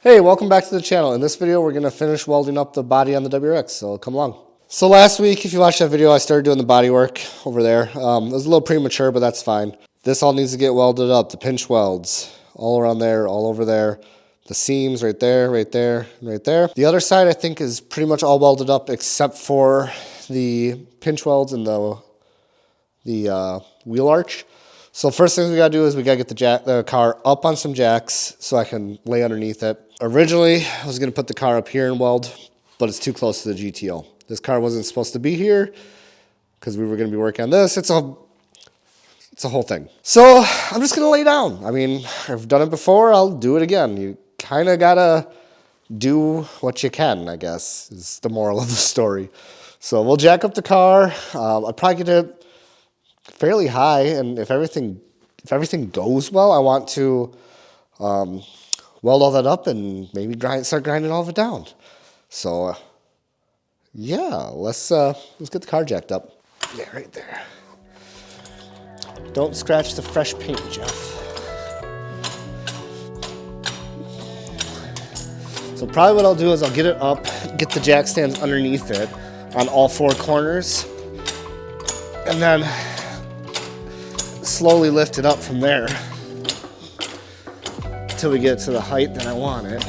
Hey, welcome back to the channel. In this video, we're going to finish welding up the body on the WRX, so come along. So last week, if you watched that video, I started doing the body work over there. It was a little premature, but that's fine. This all needs to get welded up, the pinch welds, all around there, all over there. The seams right there, right there, right there. The other side, I think, is pretty much all welded up except for the pinch welds and the wheel arch. So first thing we gotta do is we gotta get the car up on some jacks so I can lay underneath it. Originally, I was gonna put the car up here and weld, but it's too close to the GTO. This car wasn't supposed to be here because we were gonna be working on this. It's a whole thing. So I'm just gonna lay down. I mean, I've done it before, I'll do it again. You kinda gotta do what you can, I guess, is the moral of the story. So we'll jack up the car. I'll probably get it fairly high, and if everything goes well, I want to weld all that up and maybe start grinding all of it down. So yeah, let's get the car jacked up. Yeah, right there. Don't scratch the fresh paint, Jeff. So probably what I'll do is I'll get it up, get the jack stands underneath it on all four corners, and then slowly lift it up from there until we get to the height that I want it.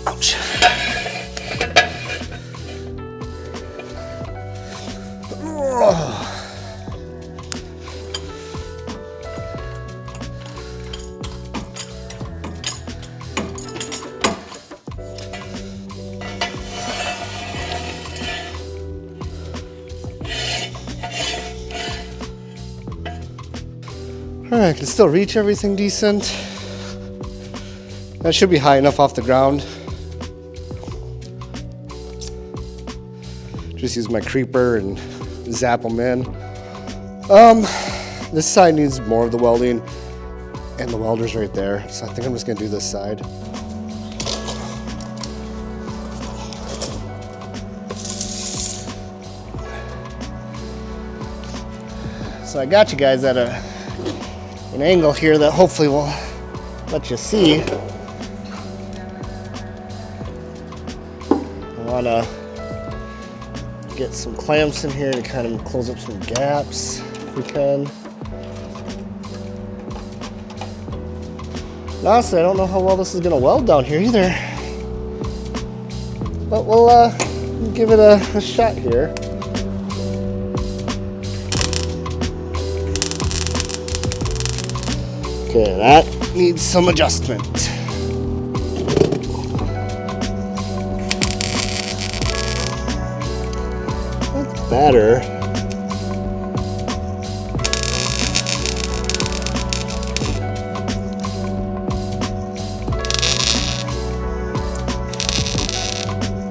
Ouch. Oh. All right, I can still reach everything decent. That should be high enough off the ground. Just use my creeper and zap them in. This side needs more of the welding, and the welder's right there. So I think I'm just gonna do this side. So I got you guys at an angle here that hopefully will let you see. I want to get some clamps in here to kind of close up some gaps if we can. And honestly, I don't know how well this is going to weld down here either, but we'll give it a shot here. Okay, that needs some adjustment. That's better.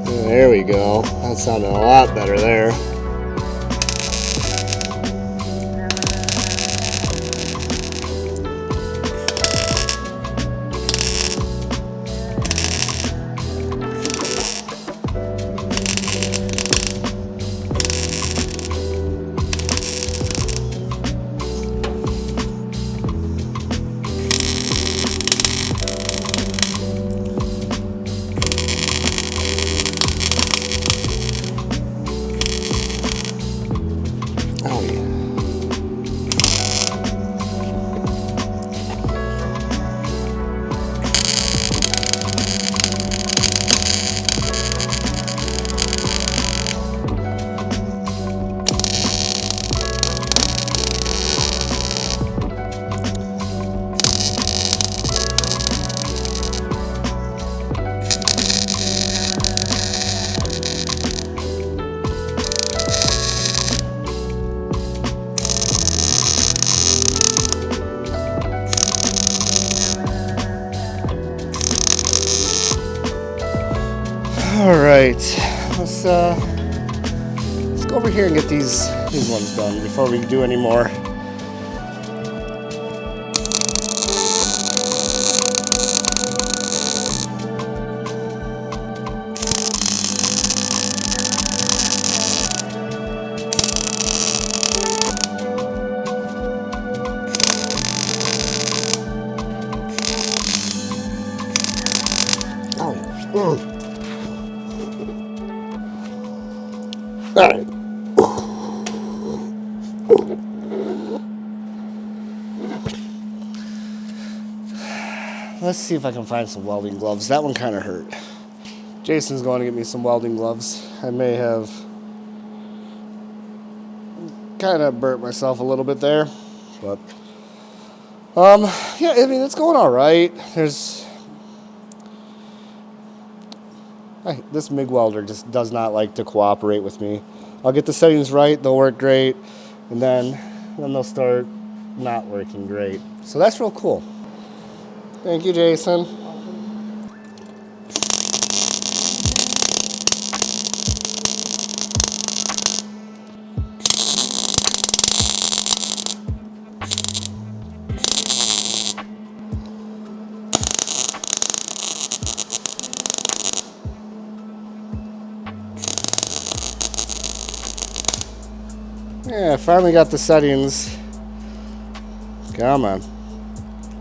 There we go. That sounded a lot better there. All right, let's go over here and get these ones done before we do any more. All right. Let's see if I can find some welding gloves. That one kind of hurt. Jason's going to get me some welding gloves. I may have kind of burnt myself a little bit there, but yeah, I mean, it's going all right. This MIG welder just does not like to cooperate with me. I'll get the settings right, they'll work great, and then they'll start not working great. So that's real cool. Thank you, Jason. Yeah, finally got the settings. Come on.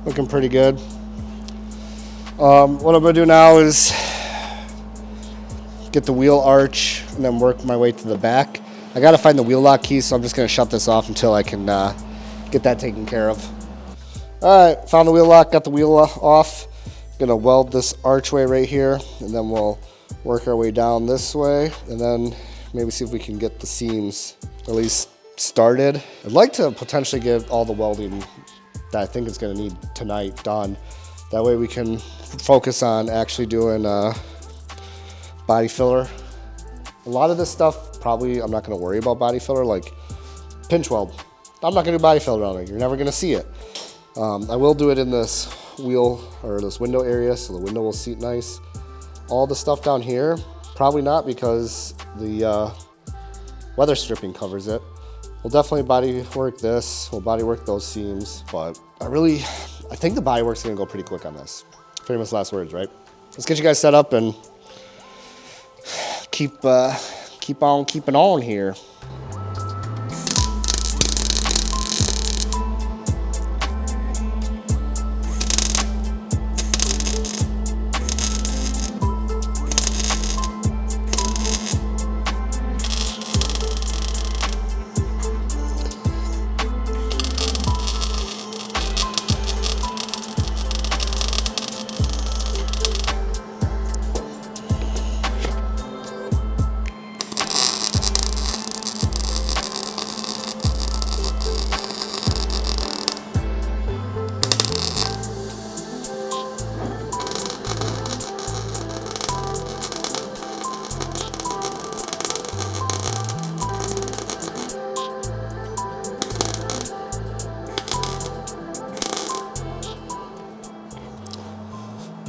Looking pretty good. What I'm going to do now is get the wheel arch and then work my way to the back. I got to find the wheel lock key, so I'm just going to shut this off until I can get that taken care of. All right, found the wheel lock, got the wheel off. Going to weld this archway right here, and then we'll work our way down this way, and then maybe see if we can get the seams at least started. I'd like to potentially get all the welding that I think it's going to need tonight done. That way we can focus on actually doing body filler. A lot of this stuff, probably I'm not going to worry about body filler, like pinch weld. I'm not going to do body filler on it. You're never going to see it. I will do it in this wheel or this window area, so the window will seat nice. All the stuff down here, probably not, because the weather stripping covers it. We'll definitely body work this. We'll body work those seams, but I think the body work's gonna go pretty quick on this. Famous last words, right? Let's get you guys set up and keep on keeping on here.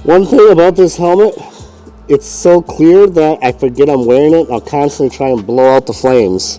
One thing about this helmet, it's so clear that I forget I'm wearing it. I'll constantly try and blow out the flames.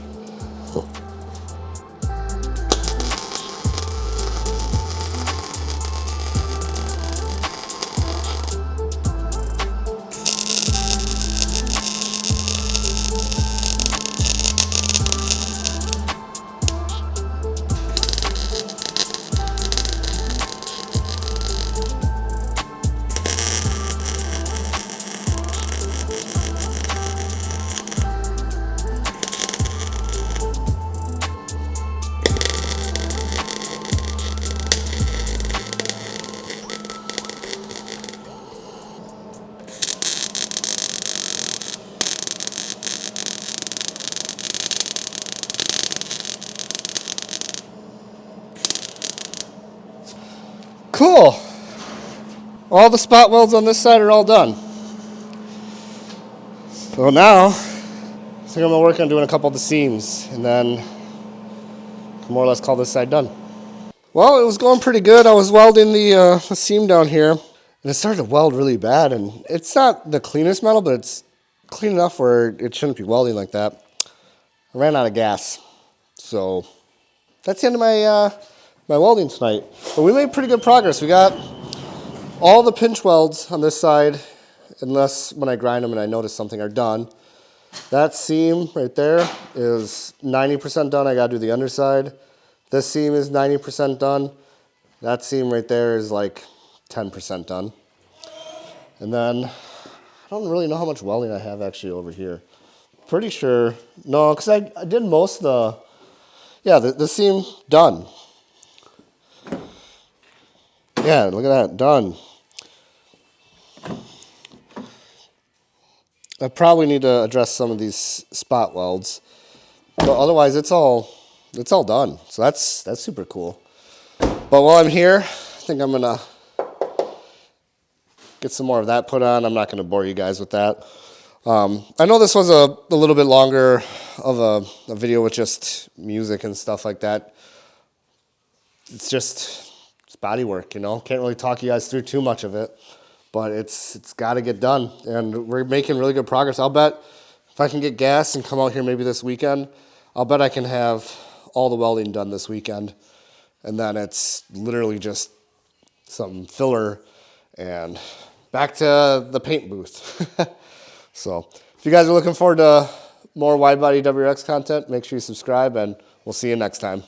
Cool. All the spot welds on this side are all done. So now, I think I'm gonna work on doing a couple of the seams and then more or less call this side done. Well, it was going pretty good. I was welding the seam down here and it started to weld really bad, and it's not the cleanest metal, but it's clean enough where it shouldn't be welding like that. I ran out of gas. So that's the end of my welding tonight. But we made pretty good progress. We got all the pinch welds on this side, unless when I grind them and I notice something, are done. That seam right there is 90% done. I gotta do the underside. This seam is 90% done. That seam right there is like 10% done. And then, I don't really know how much welding I have actually over here. Pretty sure, no, because I did most of the, yeah, the seam done. Yeah, look at that, done. I probably need to address some of these spot welds, but otherwise it's all done. So that's super cool. But while I'm here, I think I'm gonna get some more of that put on. I'm not gonna bore you guys with that. I know this was a little bit longer of a video with just music and stuff like that. It's body work, you know. Can't really talk you guys through too much of it. But it's got to get done, and we're making really good progress. I'll bet if I can get gas and come out here maybe this weekend, I'll bet I can have all the welding done this weekend, and then it's literally just some filler and back to the paint booth. So if you guys are looking forward to more Widebody WRX content, make sure you subscribe, and we'll see you next time.